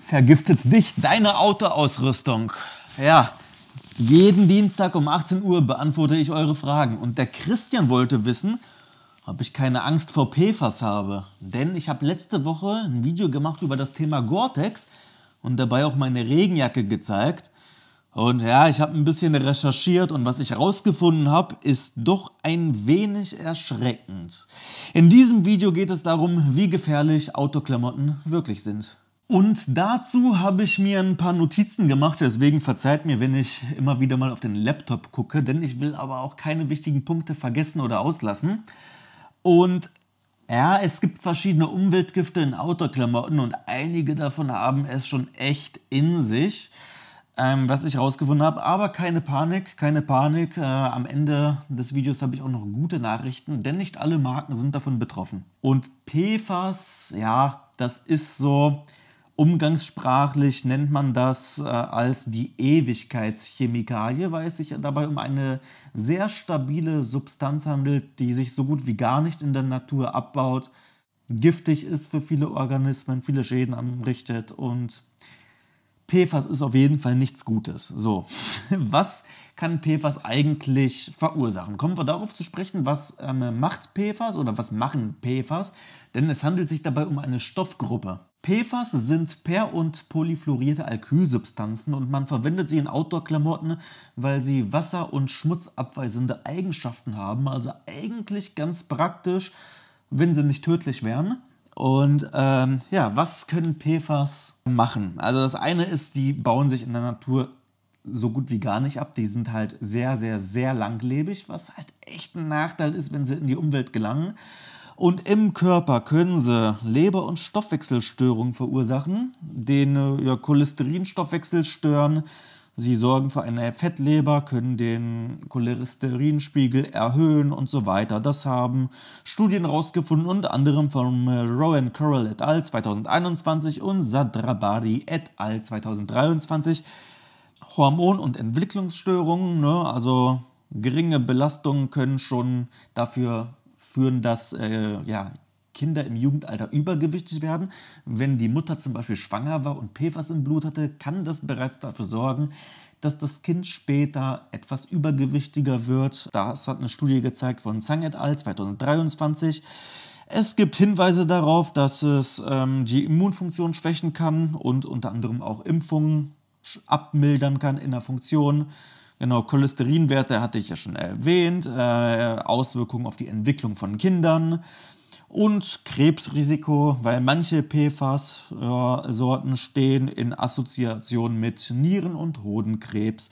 Vergiftet dich deine Autoausrüstung? Ja, jeden Dienstag um 18 Uhr beantworte ich eure Fragen. Und der Christian wollte wissen, ob ich keine Angst vor PFAS habe. Denn ich habe letzte Woche ein Video gemacht über das Thema Gore-Tex und dabei auch meine Regenjacke gezeigt. Und ja, ich habe ein bisschen recherchiert und was ich herausgefunden habe, ist doch ein wenig erschreckend. In diesem Video geht es darum, wie gefährlich Autoklamotten wirklich sind. Und dazu habe ich mir ein paar Notizen gemacht, deswegen verzeiht mir, wenn ich immer wieder mal auf den Laptop gucke, denn ich will aber auch keine wichtigen Punkte vergessen oder auslassen. Und ja, es gibt verschiedene Umweltgifte in Autoklamotten und einige davon haben es schon echt in sich, was ich herausgefunden habe. Aber keine Panik, keine Panik. Am Ende des Videos habe ich auch noch gute Nachrichten, denn nicht alle Marken sind davon betroffen. Und PFAS, ja, das ist so... Umgangssprachlich nennt man das als die Ewigkeitschemikalie, weil es sich dabei um eine sehr stabile Substanz handelt, die sich so gut wie gar nicht in der Natur abbaut, giftig ist für viele Organismen, viele Schäden anrichtet und PFAS ist auf jeden Fall nichts Gutes. So, was kann PFAS eigentlich verursachen? Kommen wir darauf zu sprechen, was macht PFAS oder was machen PFAS? Denn es handelt sich dabei um eine Stoffgruppe. PFAS sind per- und polyfluorierte Alkylsubstanzen und man verwendet sie in Outdoor-Klamotten, weil sie wasser- und schmutzabweisende Eigenschaften haben. Also eigentlich ganz praktisch, wenn sie nicht tödlich wären. Und ja, was können PFAS machen? Also das eine ist, die bauen sich in der Natur so gut wie gar nicht ab. Die sind halt sehr, sehr, sehr langlebig, was halt echt ein Nachteil ist, wenn sie in die Umwelt gelangen. Und im Körper können sie Leber- und Stoffwechselstörungen verursachen, den Cholesterinstoffwechsel stören. Sie sorgen für eine Fettleber, können den Cholesterinspiegel erhöhen und so weiter. Das haben Studien herausgefunden, unter anderem von Rowan Corral et al. 2021 und Sadrabadi et al. 2023. Hormon- und Entwicklungsstörungen, also geringe Belastungen können schon dafür führen, dass Kinder im Jugendalter übergewichtig werden. Wenn die Mutter zum Beispiel schwanger war und PFAS im Blut hatte, kann das bereits dafür sorgen, dass das Kind später etwas übergewichtiger wird. Das hat eine Studie gezeigt von Zhang et al. 2023. Es gibt Hinweise darauf, dass es die Immunfunktion schwächen kann und unter anderem auch Impfungen abmildern kann in der Funktion. Genau, Cholesterinwerte hatte ich ja schon erwähnt, Auswirkungen auf die Entwicklung von Kindern und Krebsrisiko, weil manche PFAS-Sorten stehen in Assoziation mit Nieren- und Hodenkrebs.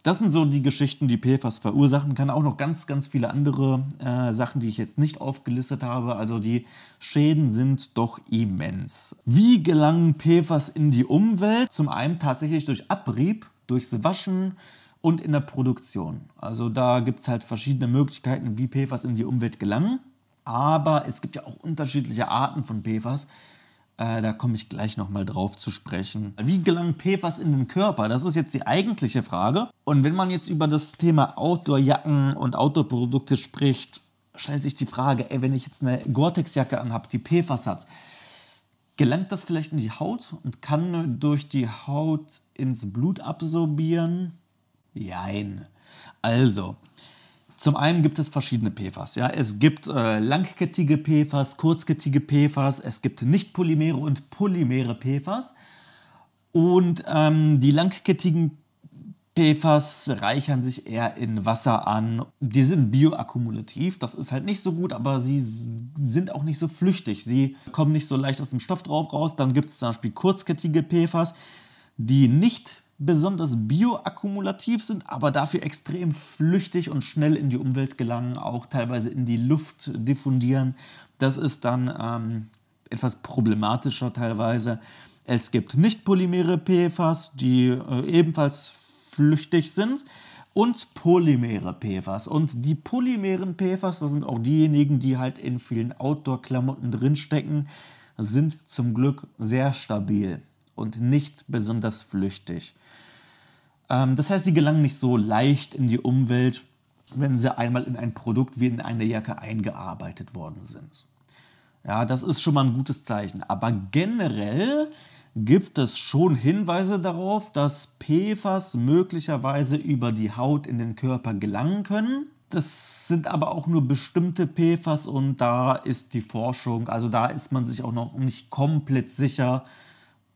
Das sind so die Geschichten, die PFAS verursachen. Kann auch noch ganz, ganz viele andere Sachen, die ich jetzt nicht aufgelistet habe. Also die Schäden sind doch immens. Wie gelangen PFAS in die Umwelt? Zum einen tatsächlich durch Abrieb, durchs Waschen und in der Produktion. Also da gibt es halt verschiedene Möglichkeiten, wie PFAS in die Umwelt gelangen. Aber es gibt ja auch unterschiedliche Arten von PFAS. Da komme ich gleich nochmal drauf zu sprechen. Wie gelangen PFAS in den Körper? Das ist jetzt die eigentliche Frage. Und wenn man jetzt über das Thema Outdoor-Jacken und Outdoor-Produkte spricht, stellt sich die Frage, wenn ich jetzt eine Gore-Tex-Jacke anhabe, die PFAS hat, gelangt das vielleicht in die Haut und kann durch die Haut ins Blut absorbieren? Jein. Also, zum einen gibt es verschiedene PFAS. Ja? Es gibt langkettige PFAS, kurzkettige PFAS, es gibt nicht-polymere und polymere PFAS. Und die langkettigen PFAS reichern sich eher in Wasser an. Die sind bioakkumulativ, das ist halt nicht so gut, aber sie sind auch nicht so flüchtig. Sie kommen nicht so leicht aus dem Stoffrauch raus. Dann gibt es zum Beispiel kurzkettige PFAS, die nicht besonders bioakkumulativ sind, aber dafür extrem flüchtig und schnell in die Umwelt gelangen, auch teilweise in die Luft diffundieren. Das ist dann etwas problematischer teilweise. Es gibt nicht-polymere PFAS, die ebenfalls flüchtig sind, und polymere PFAS. Und die polymeren PFAS, das sind auch diejenigen, die halt in vielen Outdoor-Klamotten drinstecken, sind zum Glück sehr stabil und nicht besonders flüchtig. Das heißt, sie gelangen nicht so leicht in die Umwelt, wenn sie einmal in ein Produkt wie in eine Jacke eingearbeitet worden sind. Ja, das ist schon mal ein gutes Zeichen. Aber generell gibt es schon Hinweise darauf, dass PFAS möglicherweise über die Haut in den Körper gelangen können. Das sind aber auch nur bestimmte PFAS und da ist die Forschung, also da ist man sich auch noch nicht komplett sicher,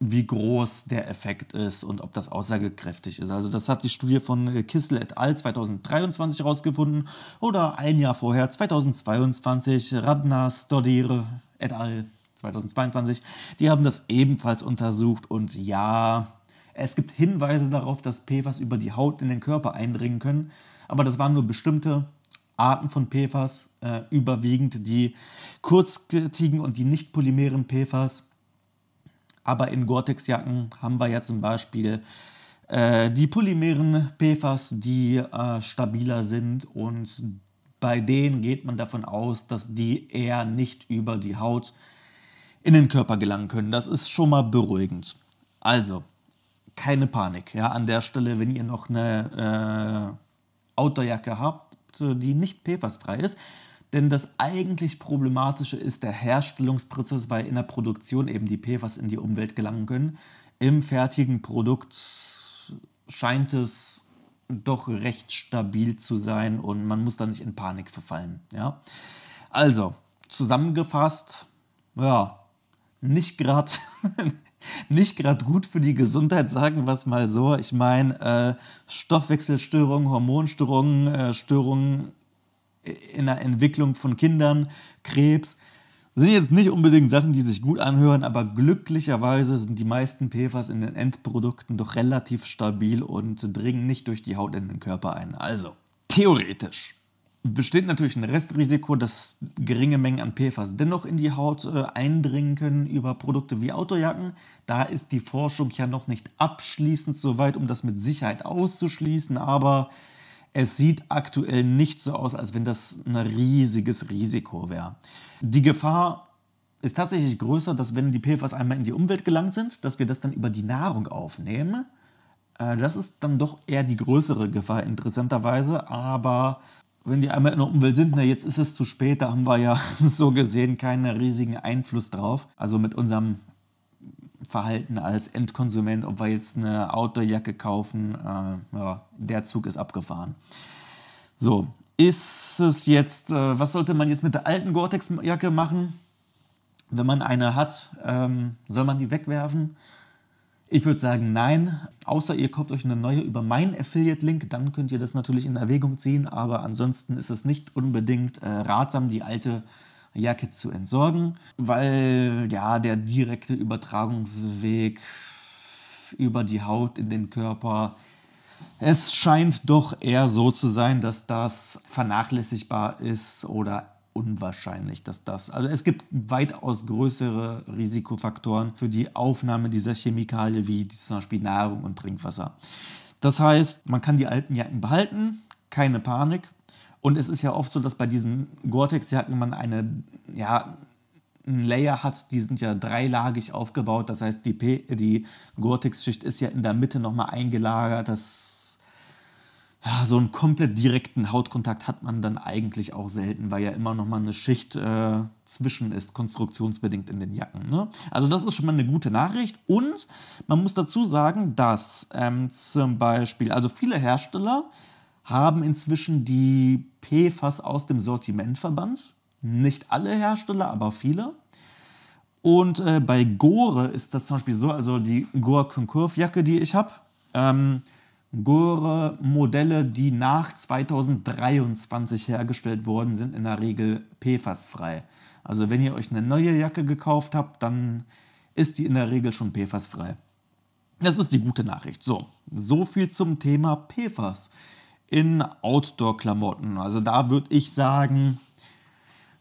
wie groß der Effekt ist und ob das aussagekräftig ist. Also das hat die Studie von Kissel et al. 2023 herausgefunden oder ein Jahr vorher, 2022, Radna Stodere et al. 2022. Die haben das ebenfalls untersucht und ja, es gibt Hinweise darauf, dass PFAS über die Haut in den Körper eindringen können, aber das waren nur bestimmte Arten von PFAS, überwiegend die kurzkettigen und die nicht polymeren PFAS. Aber in Gore-Tex-Jacken haben wir ja zum Beispiel die polymeren PFAS, die stabiler sind und bei denen geht man davon aus, dass die eher nicht über die Haut in den Körper gelangen können. Das ist schon mal beruhigend. Also, keine Panik. Ja, an der Stelle, wenn ihr noch eine Outdoorjacke habt, die nicht PFAS-frei ist, denn das eigentlich Problematische ist der Herstellungsprozess, weil in der Produktion eben die PFAS in die Umwelt gelangen können. Im fertigen Produkt scheint es doch recht stabil zu sein und man muss da nicht in Panik verfallen. Ja? Also, zusammengefasst, ja, nicht gerade nicht gerade gut für die Gesundheit, sagen wir es mal so. Ich meine, Stoffwechselstörungen, Hormonstörungen, Störungen in der Entwicklung von Kindern, Krebs, sind jetzt nicht unbedingt Sachen, die sich gut anhören, aber glücklicherweise sind die meisten PFAS in den Endprodukten doch relativ stabil und dringen nicht durch die Haut in den Körper ein. Also, theoretisch besteht natürlich ein Restrisiko, dass geringe Mengen an PFAS dennoch in die Haut eindringen können über Produkte wie Outdoorjacken. Da ist die Forschung ja noch nicht abschließend so weit, um das mit Sicherheit auszuschließen, aber es sieht aktuell nicht so aus, als wenn das ein riesiges Risiko wäre. Die Gefahr ist tatsächlich größer, dass wenn die PFAS einmal in die Umwelt gelangt sind, dass wir das dann über die Nahrung aufnehmen. Das ist dann doch eher die größere Gefahr, interessanterweise, aber wenn die einmal in der Umwelt sind, na jetzt ist es zu spät, da haben wir ja so gesehen keinen riesigen Einfluss drauf. Also mit unserem Verhalten als Endkonsument, ob wir jetzt eine Outdoorjacke kaufen, ja, der Zug ist abgefahren. So, ist es jetzt, was sollte man jetzt mit der alten Gore-Tex-Jacke machen? Wenn man eine hat, soll man die wegwerfen? Ich würde sagen, nein, außer ihr kauft euch eine neue über meinen Affiliate-Link, dann könnt ihr das natürlich in Erwägung ziehen, aber ansonsten ist es nicht unbedingt ratsam, die alte Jacke zu entsorgen, weil ja der direkte Übertragungsweg über die Haut in den Körper, es scheint doch eher so zu sein, dass das vernachlässigbar ist oder unwahrscheinlich, dass das, also es gibt weitaus größere Risikofaktoren für die Aufnahme dieser Chemikalie, wie zum Beispiel Nahrung und Trinkwasser. Das heißt, man kann die alten Jacken behalten, keine Panik. Und es ist ja oft so, dass bei diesen Gore-Tex-Jacken man einen Layer hat, die sind ja dreilagig aufgebaut. Das heißt, die Gore-Tex-Schicht ist ja in der Mitte nochmal eingelagert. So einen komplett direkten Hautkontakt hat man dann eigentlich auch selten, weil ja immer noch mal eine Schicht zwischen ist, konstruktionsbedingt in den Jacken. Ne? Also das ist schon mal eine gute Nachricht. Und man muss dazu sagen, dass zum Beispiel, also viele Hersteller haben inzwischen die PFAS aus dem Sortiment verbannt. Nicht alle Hersteller, aber viele. Und bei Gore ist das zum Beispiel so, also die Gore Concurve Jacke, die ich habe, Gore-Modelle, die nach 2023 hergestellt wurden, sind in der Regel PFAS-frei. Also wenn ihr euch eine neue Jacke gekauft habt, dann ist die in der Regel schon PFAS-frei. Das ist die gute Nachricht. So viel zum Thema PFAS in Outdoor-Klamotten. Also da würde ich sagen,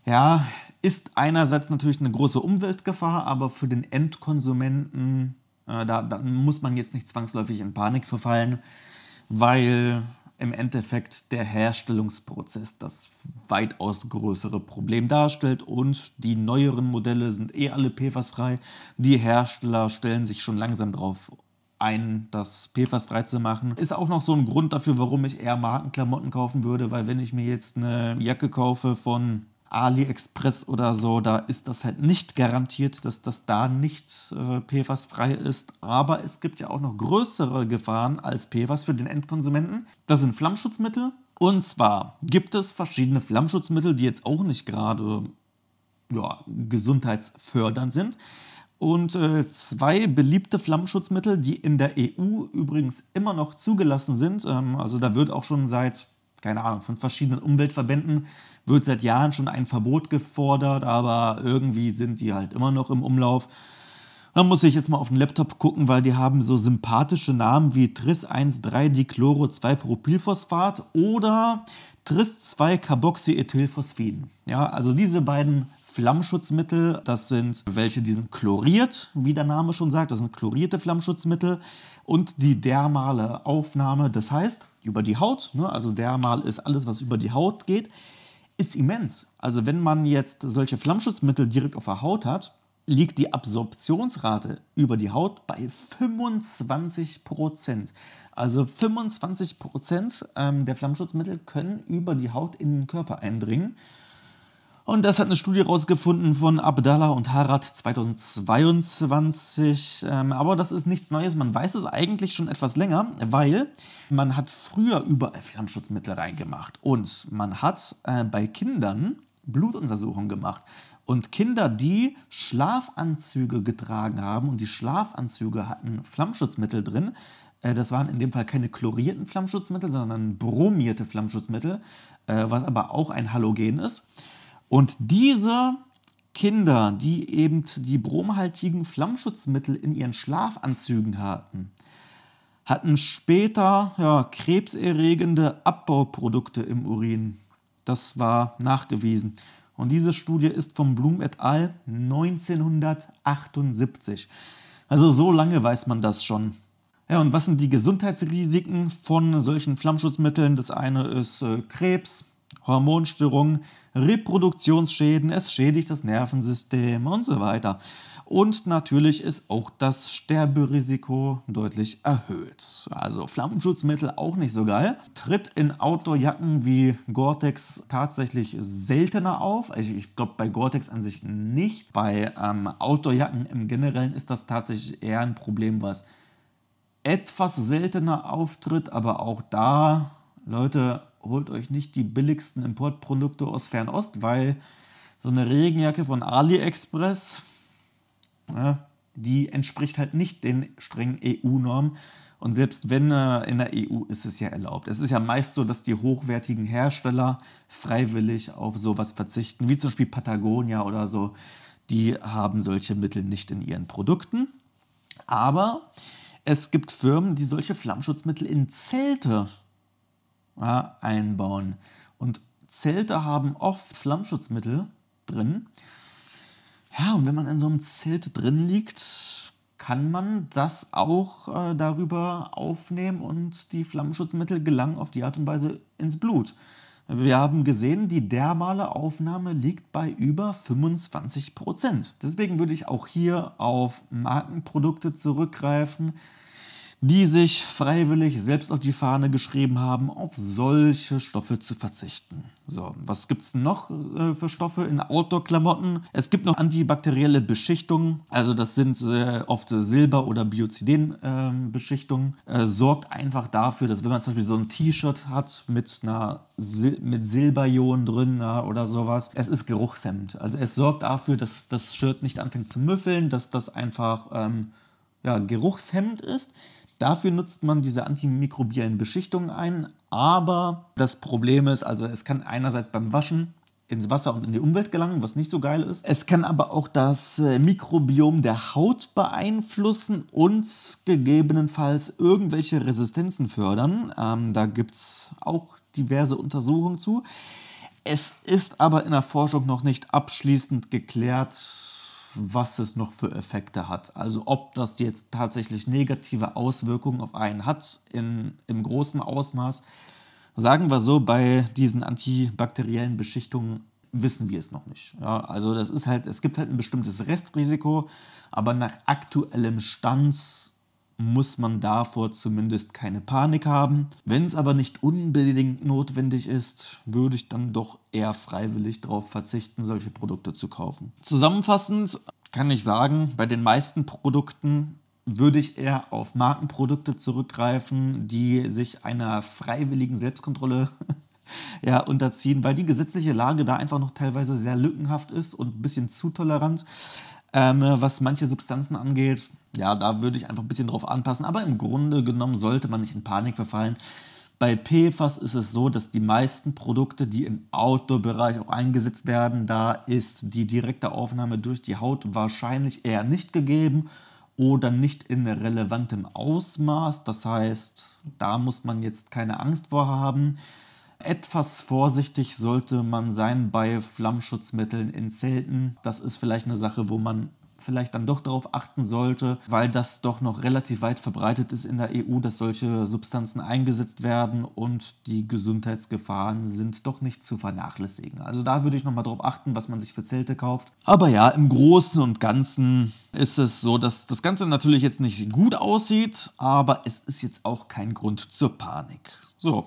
ja, ist einerseits natürlich eine große Umweltgefahr, aber für den Endkonsumenten da muss man jetzt nicht zwangsläufig in Panik verfallen, weil im Endeffekt der Herstellungsprozess das weitaus größere Problem darstellt und die neueren Modelle sind alle PFAS-frei. Die Hersteller stellen sich schon langsam darauf ein, das PFAS-frei zu machen. Ist auch noch so ein Grund dafür, warum ich eher Markenklamotten kaufen würde, weil wenn ich mir jetzt eine Jacke kaufe von AliExpress oder so, da ist das halt nicht garantiert, dass das da nicht PFAS-frei ist. Aber es gibt ja auch noch größere Gefahren als PFAS für den Endkonsumenten. Das sind Flammschutzmittel. Und zwar gibt es verschiedene Flammschutzmittel, die jetzt auch nicht gerade gesundheitsfördernd sind. Und zwei beliebte Flammschutzmittel, die in der EU übrigens immer noch zugelassen sind. Also da wird auch schon seit, keine Ahnung, von verschiedenen Umweltverbänden wird seit Jahren schon ein Verbot gefordert, aber irgendwie sind die halt immer noch im Umlauf. Da muss ich jetzt mal auf den Laptop gucken, weil die haben so sympathische Namen wie Tris-1,3-Dichloro-2-Propylphosphat oder Tris-2-Carboxyethylphosphin. Ja, also diese beiden Flammschutzmittel, das sind welche, die sind chloriert, wie der Name schon sagt, das sind chlorierte Flammschutzmittel und die dermale Aufnahme, das heißt über die Haut, ne, also dermal ist alles, was über die Haut geht, ist immens. Also wenn man jetzt solche Flammschutzmittel direkt auf der Haut hat, liegt die Absorptionsrate über die Haut bei 25%. Also 25% der Flammschutzmittel können über die Haut in den Körper eindringen. Und das hat eine Studie rausgefunden von Abdallah und Harad 2022. Aber das ist nichts Neues. Man weiß es eigentlich schon etwas länger, weil man hat früher überall Flammschutzmittel reingemacht. Und man hat bei Kindern Blutuntersuchungen gemacht. Und Kinder, die Schlafanzüge getragen haben und die Schlafanzüge hatten Flammschutzmittel drin, das waren in dem Fall keine chlorierten Flammschutzmittel, sondern bromierte Flammschutzmittel, was aber auch ein Halogen ist. Und diese Kinder, die eben die bromhaltigen Flammschutzmittel in ihren Schlafanzügen hatten später krebserregende Abbauprodukte im Urin. Das war nachgewiesen. Und diese Studie ist von Bloom et al. 1978. Also so lange weiß man das schon. Ja, und was sind die Gesundheitsrisiken von solchen Flammschutzmitteln? Das eine ist Krebs, Hormonstörungen, Reproduktionsschäden, es schädigt das Nervensystem und so weiter. Und natürlich ist auch das Sterberisiko deutlich erhöht. Also Flammschutzmittel auch nicht so geil. Tritt in Outdoorjacken wie Gore-Tex tatsächlich seltener auf. Also ich glaube bei Gore-Tex an sich nicht. Bei Outdoorjacken im Generellen ist das tatsächlich eher ein Problem, was etwas seltener auftritt. Aber auch da, Leute, holt euch nicht die billigsten Importprodukte aus Fernost, weil so eine Regenjacke von AliExpress, die entspricht halt nicht den strengen EU-Normen. Und selbst wenn in der EU ist es ja erlaubt. Es ist ja meist so, dass die hochwertigen Hersteller freiwillig auf sowas verzichten, wie zum Beispiel Patagonia oder so. Die haben solche Mittel nicht in ihren Produkten. Aber es gibt Firmen, die solche Flammschutzmittel in Zelte einbauen. Und Zelte haben oft Flammschutzmittel drin. Ja, und wenn man in so einem Zelt drin liegt, kann man das auch darüber aufnehmen und die Flammschutzmittel gelangen auf die Art und Weise ins Blut. Wir haben gesehen, die dermale Aufnahme liegt bei über 25%. Deswegen würde ich auch hier auf Markenprodukte zurückgreifen, die sich freiwillig selbst auf die Fahne geschrieben haben, auf solche Stoffe zu verzichten. So, was gibt es noch für Stoffe in Outdoor-Klamotten? Es gibt noch antibakterielle Beschichtungen, also das sind oft Silber- oder Bioziden-Beschichtungen. Sorgt einfach dafür, dass wenn man zum Beispiel so ein T-Shirt hat mit mit Silberionen drin oder sowas, es ist geruchshemmend. Also es sorgt dafür, dass das Shirt nicht anfängt zu müffeln, dass das einfach geruchshemmend ist. Dafür nutzt man diese antimikrobiellen Beschichtungen ein, aber das Problem ist, also es kann einerseits beim Waschen ins Wasser und in die Umwelt gelangen, was nicht so geil ist. Es kann aber auch das Mikrobiom der Haut beeinflussen und gegebenenfalls irgendwelche Resistenzen fördern. Da gibt es auch diverse Untersuchungen zu. Es ist aber in der Forschung noch nicht abschließend geklärt, was es noch für Effekte hat. Also ob das jetzt tatsächlich negative Auswirkungen auf einen hat im großen Ausmaß. Sagen wir so, bei diesen antibakteriellen Beschichtungen wissen wir es noch nicht. Ja, also es gibt halt ein bestimmtes Restrisiko, aber nach aktuellem Stand muss man davor zumindest keine Panik haben. Wenn es aber nicht unbedingt notwendig ist, würde ich dann doch eher freiwillig darauf verzichten, solche Produkte zu kaufen. Zusammenfassend kann ich sagen, bei den meisten Produkten würde ich eher auf Markenprodukte zurückgreifen, die sich einer freiwilligen Selbstkontrolle unterziehen, weil die gesetzliche Lage da einfach noch teilweise sehr lückenhaft ist und ein bisschen zu tolerant. Was manche Substanzen angeht, ja, da würde ich einfach ein bisschen drauf anpassen. Aber im Grunde genommen sollte man nicht in Panik verfallen. Bei PFAS ist es so, dass die meisten Produkte, die im Outdoor-Bereich auch eingesetzt werden, da ist die direkte Aufnahme durch die Haut wahrscheinlich eher nicht gegeben oder nicht in relevantem Ausmaß. Das heißt, da muss man jetzt keine Angst vor haben. Etwas vorsichtig sollte man sein bei Flammschutzmitteln in Zelten. Das ist vielleicht eine Sache, wo man vielleicht dann doch darauf achten sollte, weil das doch noch relativ weit verbreitet ist in der EU, dass solche Substanzen eingesetzt werden und die Gesundheitsgefahren sind doch nicht zu vernachlässigen. Also da würde ich nochmal drauf achten, was man sich für Zelte kauft. Aber ja, im Großen und Ganzen ist es so, dass das Ganze natürlich jetzt nicht gut aussieht, aber es ist jetzt auch kein Grund zur Panik. So.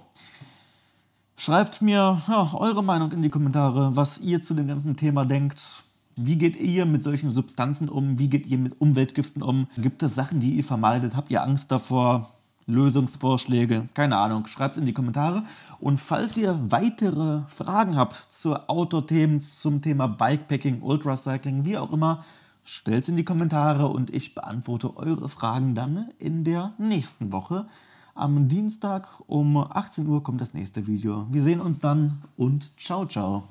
Schreibt mir eure Meinung in die Kommentare, was ihr zu dem ganzen Thema denkt. Wie geht ihr mit solchen Substanzen um? Wie geht ihr mit Umweltgiften um? Gibt es Sachen, die ihr vermeidet? Habt ihr Angst davor? Lösungsvorschläge? Keine Ahnung. Schreibt es in die Kommentare. Und falls ihr weitere Fragen habt zu Outdoor-Themen, zum Thema Bikepacking, Ultracycling, wie auch immer, stellt es in die Kommentare und ich beantworte eure Fragen dann in der nächsten Woche. Am Dienstag um 18 Uhr kommt das nächste Video. Wir sehen uns dann und ciao, ciao.